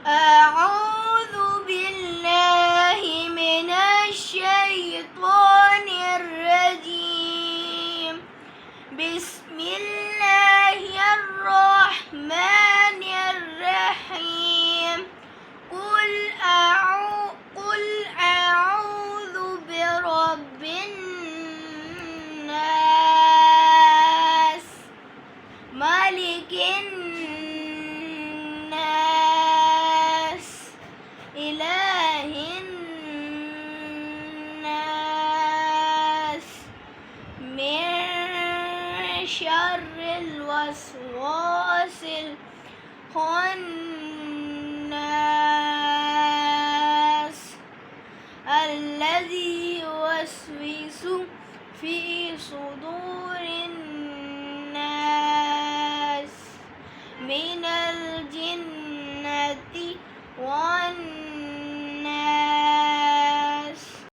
أعوذ بالله من الشيطان الرجيم. بسم الله الرحمن الرحيم. قل أعوذ برب الناس، ملك الناس، إله الناس، من شر الوسواس الخناس الذي يوسوس في صدور الناس من الجنة والناس.